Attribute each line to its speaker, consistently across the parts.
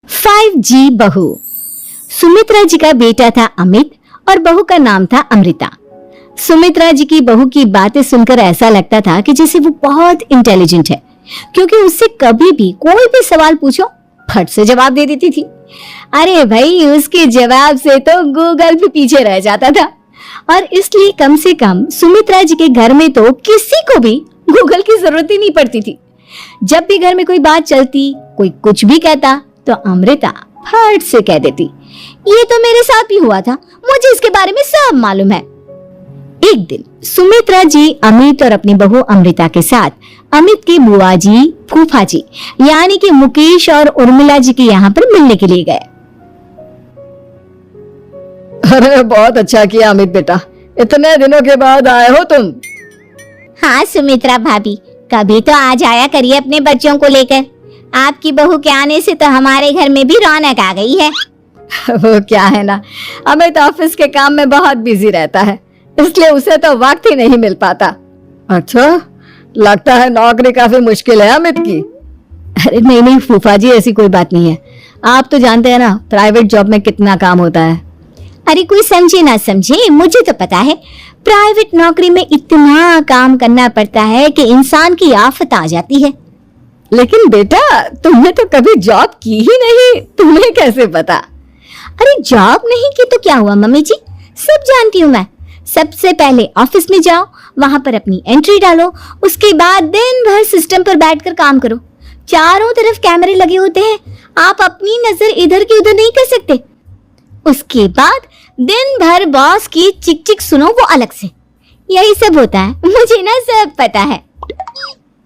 Speaker 1: 5G बहू। सुमित्रा जी का बेटा था अमित और बहू का नाम था अमृता। सुमित्रा जी की बहू की बातें सुनकर ऐसा लगता था कि जैसे वो बहुत इंटेलिजेंट है, क्योंकि उससे कभी भी कोई भी सवाल पूछो फट से जवाब दे देती थी। अरे भाई, उसके जवाब से तो गूगल भी पीछे रह जाता था। और इसलिए कम से कम सुमित्रा जी के घर में तो किसी को भी गूगल की जरूरत ही नहीं पड़ती थी। जब भी घर में कोई बात चलती, कोई कुछ भी कहता, तो अमृता फट से कह देती, ये तो मेरे साथ भी हुआ था, मुझे इसके बारे में सब मालूम है। एक दिन सुमित्रा जी अमित और अपनी बहू अमृता के साथ अमित की बुआ जी, फूफा जी यानी कि मुकेश और उर्मिला जी के यहाँ पर मिलने के लिए गए।
Speaker 2: अरे बहुत अच्छा किया अमित बेटा, इतने दिनों के बाद आए हो तुम।
Speaker 1: हाँ सुमित्रा भाभी, कभी तो आ जाया करिए अपने बच्चों को लेकर। आपकी बहू के आने से तो हमारे घर में भी रौनक आ गई है।
Speaker 2: वो क्या है ना, अमित ऑफिस के काम में बहुत बिजी रहता है, इसलिए उसे तो वक्त ही नहीं मिल पाता। अच्छा, लगता है नौकरी काफी मुश्किल है अमित की।
Speaker 1: अरे नहीं नहीं फूफा जी, ऐसी कोई बात नहीं है। आप तो जानते हैं ना प्राइवेट जॉब में कितना काम होता है। अरे कोई समझे ना समझे, मुझे तो पता है प्राइवेट नौकरी में इतना काम करना पड़ता है कि इंसान की आफत आ जाती है।
Speaker 2: लेकिन बेटा, तुमने तो कभी जॉब की ही नहीं, तुम्हें कैसे पता?
Speaker 1: अरे जॉब नहीं की तो क्या हुआ मम्मी जी, सब जानती हूँ मैं। सबसे पहले ऑफिस में जाओ, वहां पर अपनी एंट्री डालो, उसके बाद दिन भर सिस्टम पर बैठकर काम करो। चारों तरफ कैमरे लगे होते हैं, आप अपनी नजर इधर की उधर नहीं कर सकते। उसके बाद दिन भर बॉस की चिक चिक सुनो, वो अलग से। यही सब होता है, मुझे ना सब पता है।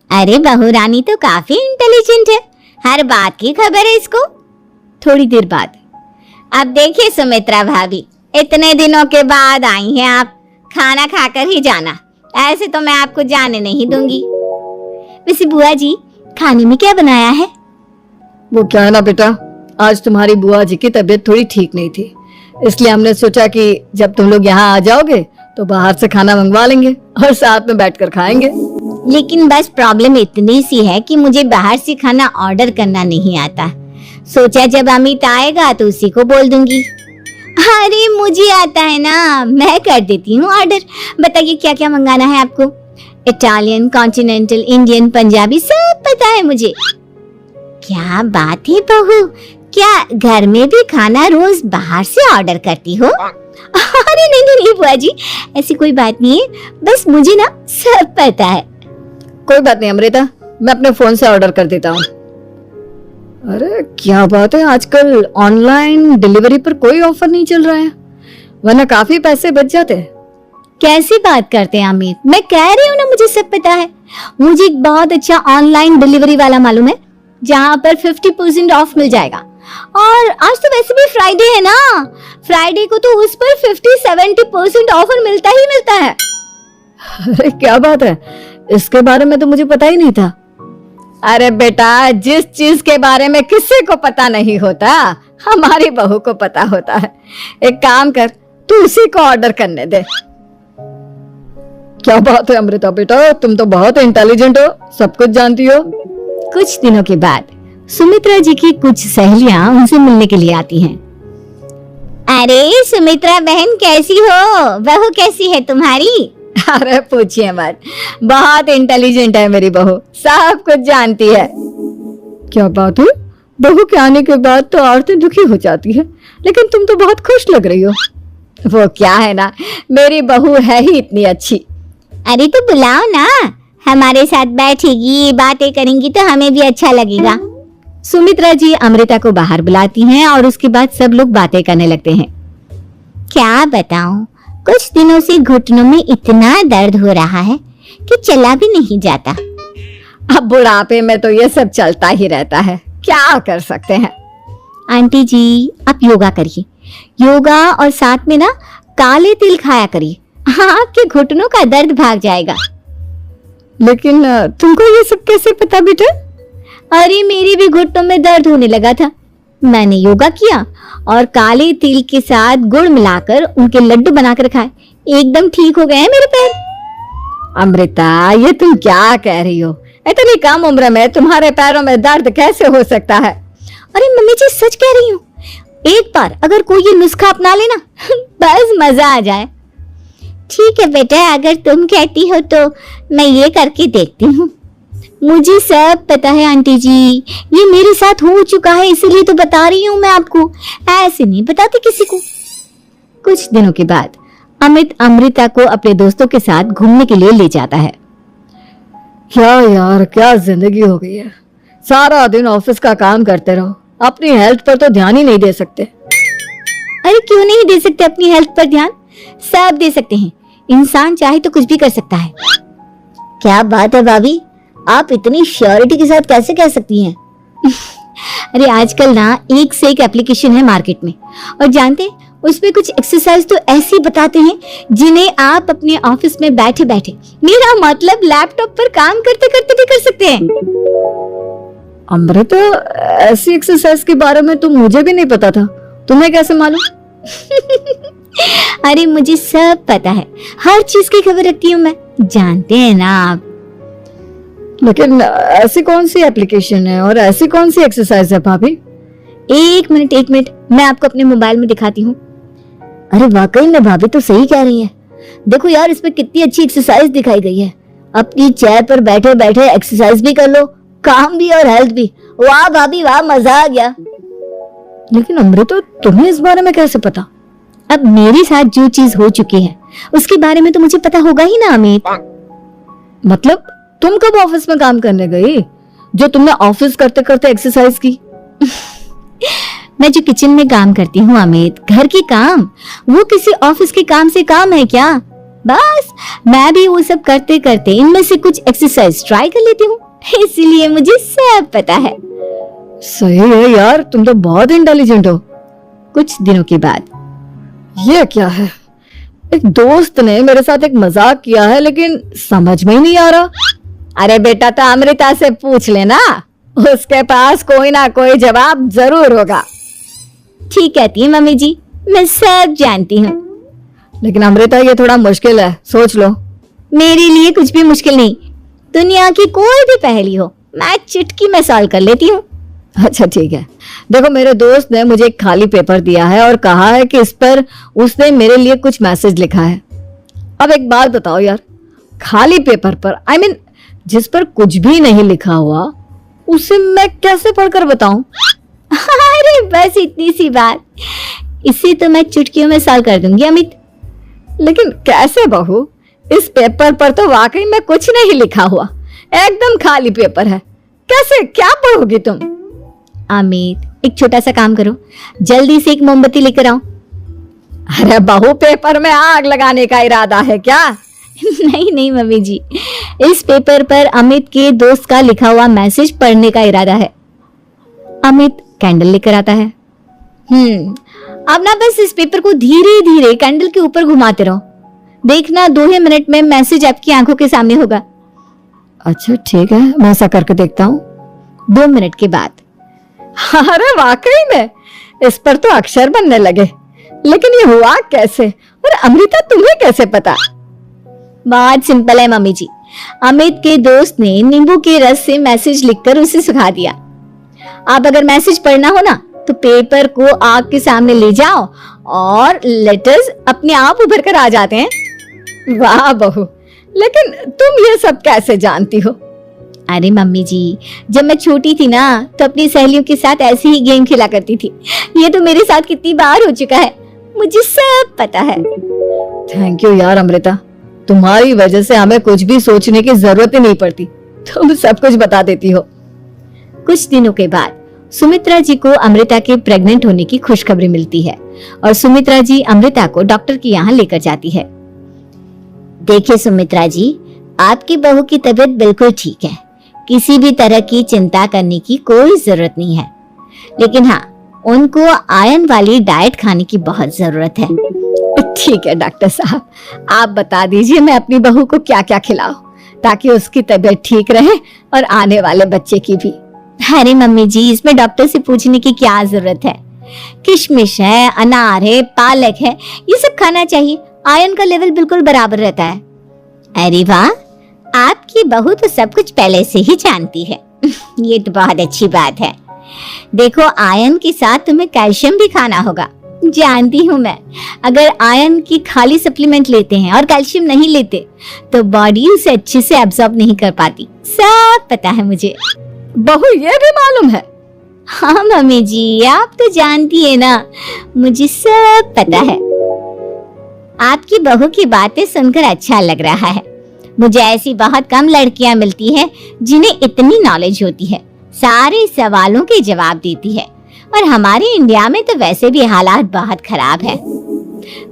Speaker 1: अरे बहू रानी तो काफी इंटेलिजेंट है, हर बात की खबर है इसको। थोड़ी देर बाद, अब देखिए सुमित्रा भाभी, इतने दिनों के बाद आई हैं आप, खाना खाकर ही जाना, ऐसे तो मैं आपको जाने नहीं दूंगी। वैसे बुआ जी, खाने में क्या बनाया है?
Speaker 2: वो क्या है ना बेटा, आज तुम्हारी बुआ जी की तबीयत थोड़ी ठीक नहीं थी, इसलिए हमने सोचा कि जब तुम लोग यहाँ आ जाओगे तो बाहर से खाना मंगवा लेंगे और साथ में बैठकर खाएंगे।
Speaker 1: लेकिन बस प्रॉब्लम इतनी सी है कि मुझे बाहर से खाना ऑर्डर करना नहीं आता। सोचा जब अमित आएगा तो उसी को बोल दूंगी। अरे मुझे आता है ना, मैं कर देती हूँ ऑर्डर। बताइए क्या क्या मंगाना है आपको? इटालियन, कॉन्टिनेंटल, इंडियन, पंजाबी, सब पता है मुझे। क्या बात है बहू, क्या घर में भी खाना रोज बाहर से ऑर्डर करती हो? अरे नहीं नहीं नहीं बुआ जी, ऐसी कोई बात नहीं है, बस मुझे ना सब पता है।
Speaker 2: कोई बात नहीं अमृता, मैं अपने फोन से ऑर्डर कर देता हूँ। अरे क्या बात है, आजकल ऑनलाइन डिलीवरी पर कोई ऑफर नहीं चल रहा है, वरना काफी पैसे बच जाते हैं।
Speaker 1: कैसी बात करते हैं अमित, मैं कह रही हूँ ना मुझे सब पता है। मुझे एक बहुत अच्छा ऑनलाइन डिलीवरी वाला मालूम है, जहाँ पर 50% ऑफ मिल जाएगा। और आज तो वैसे भी फ्राइडे है ना, फ्राइडे को तो उस पर 50-70% ऑफर मिलता ही मिलता है।
Speaker 2: अरे क्या बात है, इसके बारे में तो मुझे पता ही नहीं था। अरे बेटा, जिस चीज के बारे में किसी को पता नहीं होता, हमारी बहू को पता होता है। एक काम कर, तू उसी को ऑर्डर करने दे। क्या बात है अमृता बेटा, तुम तो बहुत इंटेलिजेंट हो, सब कुछ जानती हो।
Speaker 1: कुछ दिनों के बाद सुमित्रा जी की कुछ सहेलियां उनसे मिलने के लिए आती हैं। अरे सुमित्रा बहन कैसी हो, बहू कैसी है तुम्हारी?
Speaker 2: अरे पूछिए मत, बहुत इंटेलिजेंट है मेरी बहू, सब कुछ जानती है। क्या बात है, बहू के आने के बाद तो औरतें दुखी हो जाती है, लेकिन तुम तो बहुत खुश लग रही हो। वो क्या है ना, मेरी बहू है ही इतनी अच्छी।
Speaker 1: अरे तो बुलाओ ना, हमारे साथ बैठेगी, बातें करेंगी तो हमें भी अच्छा लगेगा। सुमित्रा जी अमृता को बाहर बुलाती हैं और उसके बाद सब लोग बातें करने लगते हैं। क्या बताऊं, कुछ दिनों से घुटनों में इतना दर्द हो रहा है कि चला भी नहीं जाता।
Speaker 2: अब बुढ़ापे में तो ये सब चलता ही रहता है, क्या कर सकते हैं।
Speaker 1: आंटी जी, आप योगा करिए, योगा और साथ में ना काले तिल खाया करिए, आपके घुटनों का दर्द भाग जाएगा।
Speaker 2: लेकिन तुमको ये सब कैसे पता बेटा?
Speaker 1: अरे मेरे भी घुटनों में दर्द होने लगा था, मैंने योगा किया और काले तिल के साथ गुड़ मिलाकर उनके लड्डू बनाकर खाए, एकदम ठीक हो गए हैं मेरे पैर।
Speaker 2: अमृता, ये तुम क्या कह रही हो? इतनी कम उम्र में तुम्हारे पैरों में दर्द कैसे हो सकता है?
Speaker 1: अरे मम्मी जी सच कह रही हूँ, एक बार अगर कोई ये नुस्खा अपना लेना बस मजा आ जाए। ठीक है बेटा, अगर तुम कहती हो तो मैं ये करके देखती हूँ। मुझे सब पता है आंटी जी, ये मेरे साथ हो चुका है, इसीलिए तो बता रही हूँ मैं आपको, ऐसे नहीं बताती किसी को। कुछ दिनों के बाद अमित अमृता को अपने दोस्तों के साथ घूमने के लिए ले जाता है।
Speaker 2: क्या यार, क्या जिंदगी हो गई है। सारा दिन ऑफिस का काम करते रहो, अपनी हेल्थ पर तो ध्यान ही नहीं दे सकते।
Speaker 1: अरे क्यों नहीं दे सकते अपनी हेल्थ पर ध्यान, सब दे सकते हैं। इंसान चाहे तो कुछ भी कर सकता है। क्या बात है भाभी, आप इतनी श्योरिटी के साथ कैसे कह सकती हैं? अरे आजकल ना एक से एक एप्लीकेशन है मार्केट में, और जानते हैं उसमें कुछ एक्सरसाइज तो ऐसी बताते हैं जिन्हें आप अपने ऑफिस में बैठे बैठे, मेरा मतलब लैपटॉप पर काम करते करते भी कर सकते हैं।
Speaker 2: अमृता, ऐसी एक्सरसाइज के बारे में तो मुझे भी नहीं पता था, तुम्हें कैसे मालूम?
Speaker 1: अरे मुझे सब पता है, हर चीज की खबर रखती हूँ मैं, जानते हैं ना आप।
Speaker 2: लेकिन ऐसी कौन सी एप्लीकेशन है और ऐसी कौन सी एक्सरसाइज है भाभी?
Speaker 1: एक मिनट, मैं आपको अपने मोबाइल में दिखाती हूँ। अरे वाकई में भाभी तो सही कह रही हैं। देखो यार, इसमें कितनी अच्छी एक्सरसाइज दिखाई गई है। अपनी चेयर पर बैठे बैठे एक्सरसाइज भी कर लो, काम भी और हेल्थ भी। वाह भाभी वाह, मजा आ गया।
Speaker 2: लेकिन अमृता, तुम्हें इस बारे में कैसे पता?
Speaker 1: अब मेरे साथ जो चीज हो चुकी है उसके बारे में तो मुझे पता होगा ही ना अमित।
Speaker 2: मतलब तुम कब ऑफिस में काम करने गई जो तुमने ऑफिस करते करते एक्सरसाइज की?
Speaker 1: मैं जो किचन में काम करती हूँ अमित, घर के काम, वो किसी ऑफिस के काम से काम है क्या? बस मैं भी वो सब करते करते इनमें से कुछ एक्सरसाइज ट्राई कर लेती हूँ, इसीलिए मुझे सब पता है।
Speaker 2: सही है यार, तुम तो बहुत इंटेलिजेंट हो।
Speaker 1: कुछ दिनों के बाद,
Speaker 2: ये क्या है? एक दोस्त ने मेरे साथ एक मजाक किया है, लेकिन समझ में ही नहीं आ रहा।
Speaker 1: अरे बेटा, तो अमृता से पूछ लेना, उसके पास कोई ना कोई जवाब जरूर होगा। ठीक कहती है मम्मी जी, मैं सब जानती हूँ।
Speaker 2: लेकिन अमृता, ये थोड़ा मुश्किल है, सोच लो।
Speaker 1: मेरे लिए कुछ भी मुश्किल नहीं, दुनिया की कोई भी पहेली हो मैं चुटकी में सॉल्व कर लेती हूँ।
Speaker 2: अच्छा ठीक है, देखो मेरे दोस्त ने मुझे एक खाली पेपर दिया है और कहा है कि इस पर उसने मेरे लिए कुछ मैसेज लिखा है। अब एक बात बताओ यार, खाली पेपर पर, I mean, जिस पर कुछ भी नहीं लिखा हुआ, उसे मैं कैसे पढ़कर बताऊं?
Speaker 1: अरे बस इतनी सी बात, इसे तो मैं चुटकियों में सॉल्व कर दूंगी अमित।
Speaker 2: लेकिन कैसे बहू? इस पेपर पर तो वाकई में कुछ नहीं लिखा हुआ, एकदम खाली पेपर है, कैसे, क्या पढ़ोगी तुम?
Speaker 1: अमित, एक छोटा सा काम करो, जल्दी से एक मोमबत्ती लेकर आओ।
Speaker 2: अरे बहू, पेपर में आग लगाने का इरादा है क्या?
Speaker 1: नहीं मम्मी जी, इस पेपर पर अमित के दोस्त का लिखा हुआ मैसेज पढ़ने का इरादा है। अमित कैंडल लेकर आता है। अब ना बस इस पेपर को धीरे धीरे कैंडल के ऊपर घुमाते रहो, देखना 2 ही मिनट में मैसेज आपकी आंखों के सामने होगा।
Speaker 2: अच्छा ठीक है, मैं ऐसा करके देखता हूँ।
Speaker 1: 2 मिनट के बाद,
Speaker 2: अरे वाकई में इस पर तो अक्षर बनने लगे, लेकिन ये हुआ कैसे? और अमृता, तुम्हें कैसे पता?
Speaker 1: बहुत सिंपल है मम्मी जी, अमित के दोस्त ने नींबू के रस से मैसेज लिखकर उसे सुखा दिया। आप अगर मैसेज पढ़ना हो ना तो पेपर को आग के सामने ले जाओ और लेटर्स अपने आप उभर कर आ जाते हैं।
Speaker 2: वाह बहू, लेकिन तुम ये सब कैसे जानती हो?
Speaker 1: अरे मम्मी जी, जब मैं छोटी थी ना तो अपनी सहेलियों के साथ ऐसे ही गेम खेला करती थी। ये तो मेरे साथ कितनी बार हो चुका है, मुझे सब पता है।
Speaker 2: थैंक यू यार अमृता, तुम्हारी वजह से हमें कुछ भी सोचने की जरूरत ही नहीं पड़ती, तुम सब कुछ बता देती हो।
Speaker 1: कुछ दिनों के बाद सुमित्रा जी को अमृता के प्रेग्नेंट होने की खुशखबरी मिलती है और सुमित्रा जी अमृता को डॉक्टर के यहाँ लेकर जाती है। देखिए सुमित्रा जी, आपकी बहू की तबीयत बिल्कुल ठीक है, किसी भी तरह की चिंता करने की कोई जरूरत नहीं है, लेकिन हाँ, उनको आयरन वाली डाइट खाने की बहुत जरूरत है।
Speaker 2: ठीक है डॉक्टर साहब, आप बता दीजिए मैं अपनी बहू को क्या क्या खिलाऊं ताकि उसकी तबीयत ठीक रहे और आने वाले बच्चे की भी।
Speaker 1: अरे मम्मी जी, इसमें डॉक्टर से पूछने की क्या जरूरत है, किशमिश है, अनार है, पालक है, ये सब खाना चाहिए, आयरन का लेवल बिल्कुल बराबर रहता है। अरे वाह, आपकी बहू तो सब कुछ पहले से ही जानती है। ये तो बहुत अच्छी बात है। देखो, आयरन के साथ तुम्हें कैल्शियम भी खाना होगा। जानती हूँ मैं, अगर आयरन की खाली सप्लीमेंट लेते हैं और कैल्शियम नहीं लेते तो बॉडी उसे अच्छे से एब्जॉर्ब नहीं कर पाती। सब पता है मुझे।
Speaker 2: बहू ये भी मालूम है?
Speaker 1: हाँ मम्मी जी, आप तो जानती है ना, मुझे सब पता है। आपकी बहू की बातें सुनकर अच्छा लग रहा है। मुझे ऐसी बहुत कम लड़कियां मिलती हैं जिन्हें इतनी नॉलेज होती है, सारे सवालों के जवाब देती है। और हमारे इंडिया में तो वैसे भी हालात बहुत खराब है।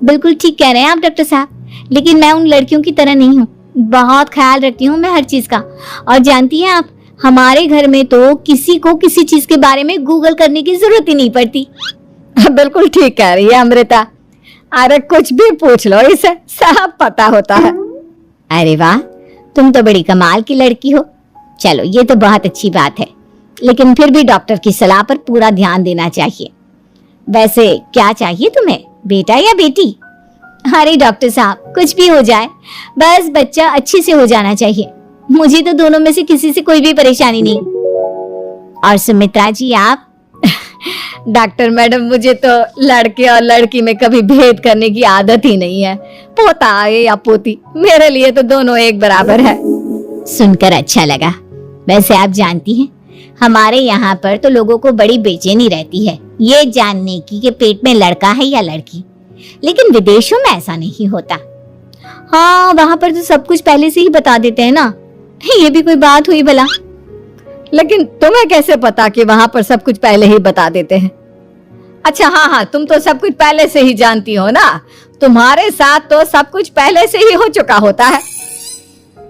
Speaker 1: बिल्कुल ठीक कह रहे हैं आप डॉक्टर साहब, लेकिन मैं उन लड़कियों की तरह नहीं हूँ। बहुत ख्याल रखती हूँ मैं हर चीज का। और जानती हैं आप, हमारे घर में तो किसी को किसी चीज के बारे में गूगल करने की जरूरत ही नहीं पड़ती।
Speaker 2: बिल्कुल ठीक कह रही है अमृता। अरे कुछ भी पूछ लो, इसे सब पता होता है।
Speaker 1: अरे वाह, तुम तो बड़ी कमाल की लड़की हो। चलो, ये तो बहुत अच्छी बात है, लेकिन फिर भी डॉक्टर की सलाह पर पूरा ध्यान देना चाहिए। वैसे क्या चाहिए तुम्हें, बेटा या बेटी? अरे डॉक्टर साहब, कुछ भी हो जाए, बस बच्चा अच्छे से हो जाना चाहिए। मुझे तो दोनों में से किसी से कोई भी परेशानी नहीं। और सुमित्रा जी आप?
Speaker 2: डॉक्टर मैडम, मुझे तो लड़के और लड़की में कभी भेद करने की आदत ही नहीं है। पोता आए या पोती, मेरे लिए तो दोनों एक बराबर है।
Speaker 1: सुनकर अच्छा लगा। वैसे आप जानती हैं, हमारे यहाँ पर तो लोगों को बड़ी बेचैनी रहती है ये जानने की कि पेट में लड़का है या लड़की, लेकिन विदेशों में ऐसा नहीं होता।
Speaker 2: हाँ, वहाँ पर तो सब कुछ पहले से ही बता देते हैं ना।
Speaker 1: ये भी कोई बात हुई भला?
Speaker 2: लेकिन तुम्हें कैसे पता कि वहाँ पर सब कुछ पहले ही बता देते हैं? अच्छा हाँ, तुम तो सब कुछ पहले से ही जानती हो ना। तुम्हारे साथ तो सब कुछ पहले से ही हो चुका होता है।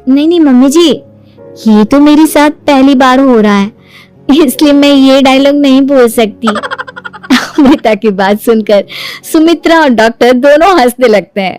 Speaker 1: नहीं मम्मी जी, ये तो मेरे साथ पहली बार हो रहा है, इसलिए मैं ये डायलॉग नहीं बोल सकती।
Speaker 2: अमृता की बात सुनकर सुमित्रा और डॉक्टर दोनों हंसने लगते हैं।